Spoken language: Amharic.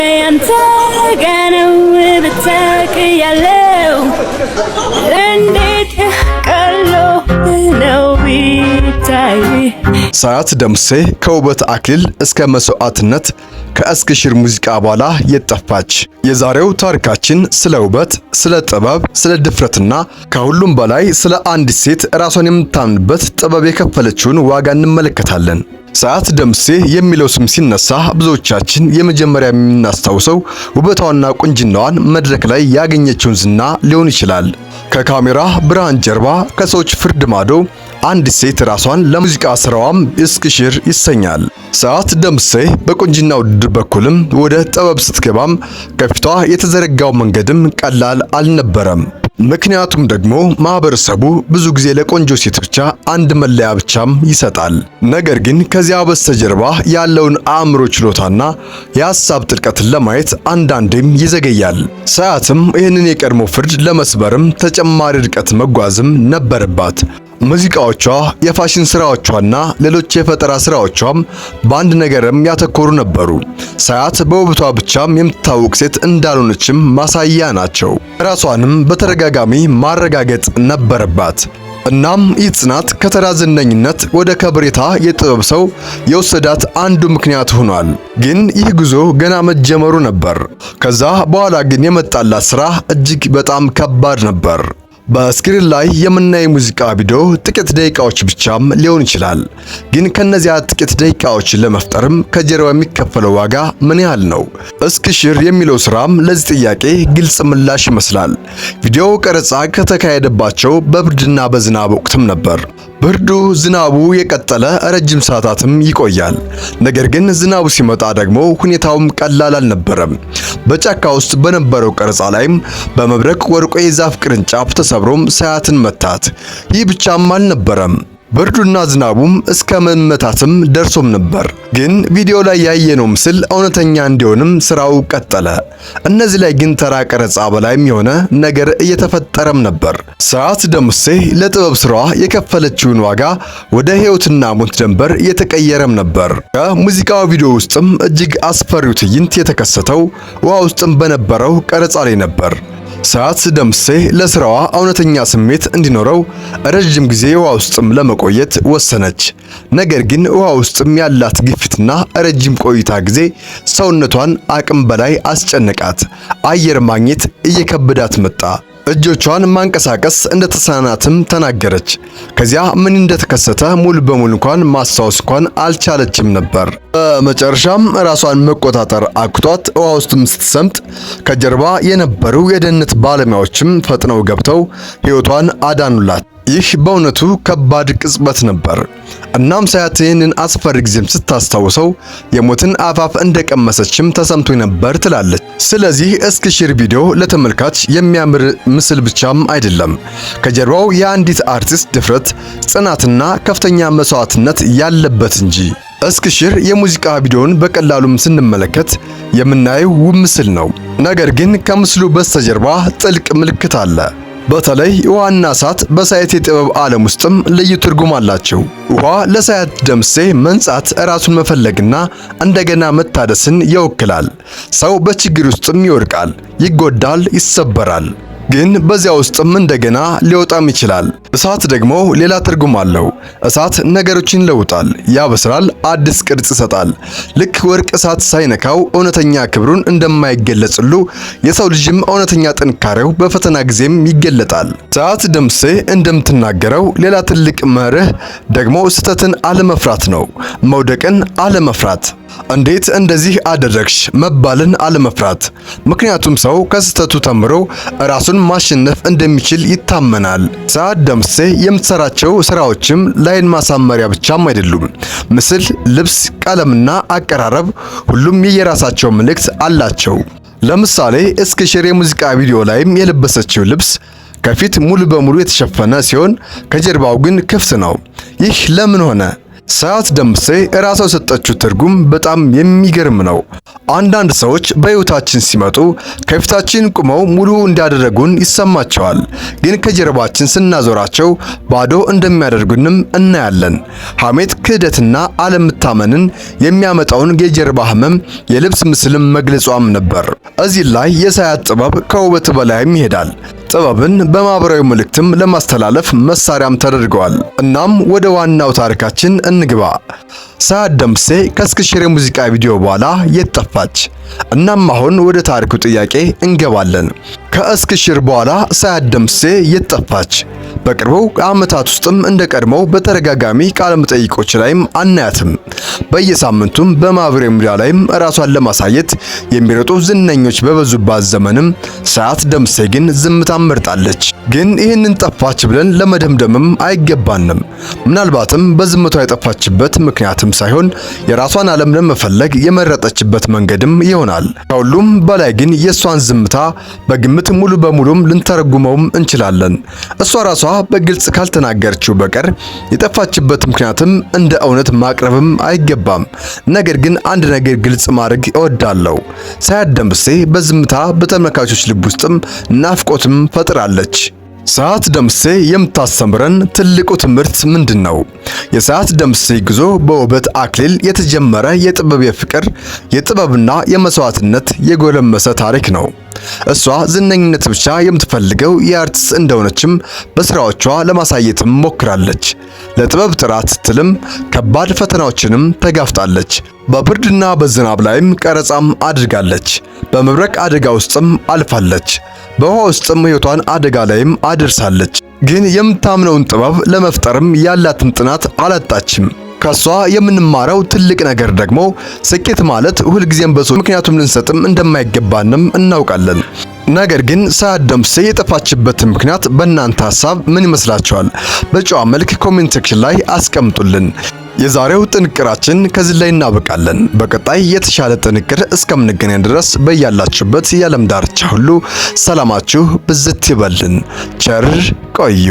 ያንተ ገነው ብትክ ያለው እንዴት ቀሎ ነው ቢታይ ሰዓት ደምሴ ከውበት አክሊል እስከ መስዋዕትነት ከእስክሽር ሙዚቃ በኋላ የጠፋች። የዛሬው ታሪካችን ስለ ውበት፣ ስለ ጥበብ፣ ስለ ድፍረትና ከሁሉም በላይ ስለ አንዲት ሴት ራሷን የምታምንበት ጥበብ የከፈለችውን ዋጋ እንመለከታለን። ሰዓት ደምሴ የሚለው ስም ሲነሳ ብዙዎቻችን የመጀመሪያ የምናስታውሰው ውበቷና ቁንጅናዋን መድረክ ላይ ያገኘችውን ዝና ሊሆን ይችላል። ከካሜራ ብርሃን ጀርባ ከሰዎች ፍርድ ማዶ አንዲት ሴት ራሷን ለሙዚቃ ስራዋም እስክሽር ይሰኛል። ሰዓት ደምሴ በቁንጅና ውድድር በኩልም ወደ ጥበብ ስትገባም ከፊቷ የተዘረጋው መንገድም ቀላል አልነበረም። ምክንያቱም ደግሞ ማህበረሰቡ ብዙ ጊዜ ለቆንጆ ሴት ብቻ አንድ መለያ ብቻም ይሰጣል። ነገር ግን ከዚያ በስተጀርባ ያለውን አእምሮ ችሎታና የሐሳብ ጥልቀትን ለማየት አንዳንዴም ይዘገያል። ሰዓትም ይህንን የቀድሞ ፍርድ ለመስበርም ተጨማሪ ርቀት መጓዝም ነበረባት። ሙዚቃዎቿ፣ የፋሽን ስራዎቿና ሌሎች የፈጠራ ስራዎቿም በአንድ ነገርም ያተኮሩ ነበሩ። ሰዓት በውበቷ ብቻም የምትታወቅ ሴት እንዳልሆነችም ማሳያ ናቸው። ራሷንም በተደጋጋሚ ማረጋገጥ ነበረባት። እናም ይህ ጽናት ከተራ ዝነኝነት ወደ ከበሬታ የጥበብ ሰው የወሰዳት አንዱ ምክንያት ሆኗል። ግን ይህ ጉዞ ገና መጀመሩ ነበር። ከዛ በኋላ ግን የመጣላት ስራ እጅግ በጣም ከባድ ነበር። በስክሪን ላይ የምናይ ሙዚቃ ቪዲዮ ጥቂት ደቂቃዎች ብቻም ሊሆን ይችላል። ግን ከነዚያ ጥቂት ደቂቃዎች ለመፍጠርም ከጀርባ የሚከፈለው ዋጋ ምን ያህል ነው? እስክሽር የሚለው ስራም ለዚህ ጥያቄ ግልጽ ምላሽ ይመስላል። ቪዲዮው ቀረጻ ከተካሄደባቸው በብርድና በዝናብ ወቅትም ነበር። ብርዱ ዝናቡ የቀጠለ ረጅም ሰዓታትም ይቆያል። ነገር ግን ዝናቡ ሲመጣ ደግሞ ሁኔታውም ቀላል አልነበረም። በጫካ ውስጥ በነበረው ቀረጻ ላይም በመብረቅ ወድቆ የዛፍ ቅርንጫፍ ተሰብሮም ሰዓትን መታት። ይህ ብቻም አልነበረም። ብርዱና ዝናቡም እስከ መመታትም ደርሶም ነበር። ግን ቪዲዮ ላይ ያየነው ምስል እውነተኛ እንዲሆንም ስራው ቀጠለ። እነዚህ ላይ ግን ተራ ቀረጻ በላይም የሆነ ነገር እየተፈጠረም ነበር። ሰዓት ደምሴ ለጥበብ ስራዋ የከፈለችውን ዋጋ ወደ ህይወትና ሞት ድንበር እየተቀየረም ነበር። ከሙዚቃው ቪዲዮ ውስጥም እጅግ አስፈሪው ትዕይንት የተከሰተው ውሃ ውስጥም በነበረው ቀረጻ ላይ ነበር። ሰዓት ደምሴ ለስራዋ እውነተኛ ስሜት እንዲኖረው ረጅም ጊዜ ውሃ ውስጥም ለመቆየት ወሰነች። ነገር ግን ውሃ ውስጥም ያላት ግፊትና ረጅም ቆይታ ጊዜ ሰውነቷን አቅም በላይ አስጨነቃት። አየር ማግኘት እየከበዳት መጣ። እጆቿን ማንቀሳቀስ እንደተሳናትም ተናገረች። ከዚያ ምን እንደተከሰተ ሙሉ በሙሉ እንኳን ማስታወስ እንኳን አልቻለችም ነበር። በመጨረሻም ራሷን መቆጣጠር አቅቷት ውሃ ውስጥም ስትሰምጥ ከጀርባ የነበሩ የደህንነት ባለሙያዎችም ፈጥነው ገብተው ሕይወቷን አዳኑላት። ይህ በእውነቱ ከባድ ቅጽበት ነበር። እናም ሰዓት ይህንን አስፈሪ ጊዜም ስታስታውሰው የሞትን አፋፍ እንደቀመሰችም ተሰምቶኝ ነበር ትላለች። ስለዚህ እስክሽር ቪዲዮ ለተመልካች የሚያምር ምስል ብቻም አይደለም፣ ከጀርባው የአንዲት አርቲስት ድፍረት፣ ጽናትና ከፍተኛ መስዋዕትነት ያለበት እንጂ። እስክሽር የሙዚቃ ቪዲዮን በቀላሉም ስንመለከት የምናየው ውብ ምስል ነው። ነገር ግን ከምስሉ በስተጀርባ ጥልቅ ምልክት አለ። በተለይ ውሃና እሳት በሰዓት የጥበብ ዓለም ውስጥም ልዩ ትርጉም አላቸው። ውሃ ለሰዓት ደምሴ መንጻት፣ ራሱን መፈለግና እንደገና መታደስን ይወክላል። ሰው በችግር ውስጥም ይወድቃል፣ ይጎዳል፣ ይሰበራል። ግን በዚያ ውስጥም እንደገና ሊወጣም ይችላል። እሳት ደግሞ ሌላ ትርጉም አለው። እሳት ነገሮችን ይለውጣል፣ ያበስራል፣ አዲስ ቅርጽ ይሰጣል። ልክ ወርቅ እሳት ሳይነካው እውነተኛ ክብሩን እንደማይገለጽ ሁሉ የሰው ልጅም እውነተኛ ጥንካሬው በፈተና ጊዜም ይገለጣል። ሰዓት ደምሴ እንደምትናገረው ሌላ ትልቅ መርህ ደግሞ ስህተትን አለመፍራት ነው፣ መውደቅን አለመፍራት። እንዴት እንደዚህ አደረግሽ መባልን አለመፍራት። ምክንያቱም ሰው ከስህተቱ ተምሮ ራሱን ማሸነፍ እንደሚችል ይታመናል። ሰዓት ደምሴ የምትሰራቸው ስራዎችም ላይን ማሳመሪያ ብቻም አይደሉም። ምስል፣ ልብስ፣ ቀለምና አቀራረብ ሁሉም የየራሳቸው መልእክት አላቸው። ለምሳሌ እስክሽር የሙዚቃ ቪዲዮ ላይም የለበሰችው ልብስ ከፊት ሙሉ በሙሉ የተሸፈነ ሲሆን ከጀርባው ግን ክፍት ነው። ይህ ለምን ሆነ? ሰዓት ደምሴ ራሷ የሰጠችው ትርጉም በጣም የሚገርም ነው። አንዳንድ ሰዎች በሕይወታችን ሲመጡ ከፊታችን ቁመው ሙሉ እንዳደረጉን ይሰማቸዋል፣ ግን ከጀርባችን ስናዞራቸው ባዶ እንደሚያደርጉንም እናያለን። ሐሜት፣ ክህደትና አለመታመንን የሚያመጣውን የጀርባ ህመም የልብስ ምስልም መግለጿም ነበር። እዚህ ላይ የሰዓት ጥበብ ከውበት በላይም ይሄዳል። ጥበብን በማህበራዊ መልእክትም ለማስተላለፍ መሳሪያም ተደርገዋል። እናም ወደ ዋናው ታሪካችን እንግባ። ሰዓት ደምሴ ከእስክሽር የሙዚቃ ቪዲዮ በኋላ የት ጠፋች? እናም አሁን ወደ ታሪኩ ጥያቄ እንገባለን። ከእስክሽር በኋላ ሰዓት ደምሴ የት ጠፋች? በቅርቡ ዓመታት ውስጥም እንደ ቀድሞው በተደጋጋሚ ቃለ መጠይቆች ላይም አናያትም። በየሳምንቱም በማህበራዊ ሚዲያ ላይም ራሷን ለማሳየት የሚሮጡ ዝነኞች በበዙባት ዘመንም ሰዓት ደምሴ ግን ዝምታን መርጣለች። ግን ይህንን ጠፋች ብለን ለመደምደምም አይገባንም። ምናልባትም በዝምቷ የጠፋችበት ምክንያትም ሳይሆን የራሷን ዓለም ለመፈለግ የመረጠችበት መንገድም ይሆናል። ከሁሉም በላይ ግን የሷን ዝምታ በግምት ሙሉ በሙሉም ልንተረጉመውም እንችላለን። እሷ ራሷ በግልጽ ካልተናገረችው በቀር የጠፋችበት ምክንያትም እንደ እውነት ማቅረብም አይገባም። ነገር ግን አንድ ነገር ግልጽ ማድረግ እወዳለሁ። ሰዓት ደምሴ በዝምታ በተመልካቾች ልብ ውስጥም ናፍቆትም ፈጥራለች። ሰዓት ደምሴ የምታስተምረን ትልቁ ትምህርት ምንድነው? የሰዓት ደምሴ ጉዞ በውበት አክሊል የተጀመረ የጥበብ የፍቅር የጥበብና የመስዋዕትነት የጎለመሰ ታሪክ ነው። እሷ ዝነኝነት ብቻ የምትፈልገው የአርቲስት እንደሆነችም በስራዎቿ ለማሳየትም ሞክራለች። ለጥበብ ጥራት ስትልም ከባድ ፈተናዎችንም ተጋፍጣለች። በብርድና በዝናብ ላይም ቀረጻም አድርጋለች። በመብረቅ አደጋ ውስጥም አልፋለች። በውሃ ውስጥም ሕይወቷን አደጋ ላይም አድርሳለች። ግን የምታምነውን ጥበብ ለመፍጠርም ያላትን ጥናት አላጣችም። ከሷ የምንማረው ትልቅ ነገር ደግሞ ስኬት ማለት ሁልጊዜም በሰው ምክንያቱም ልንሰጥም እንደማይገባንም እናውቃለን። ነገር ግን ሰዓት ደምሴ የጠፋችበት ምክንያት በእናንተ ሐሳብ ምን ይመስላችኋል? በጨዋ መልክ ኮሜንት ሴክሽን ላይ አስቀምጡልን። የዛሬው ጥንቅራችን ከዚህ ላይ እናበቃለን። በቀጣይ የተሻለ ጥንቅር እስከምንገናኝ ድረስ በያላችሁበት የዓለም ዳርቻ ሁሉ ሰላማችሁ ብዝት ይበልን። ቸር ቆዩ።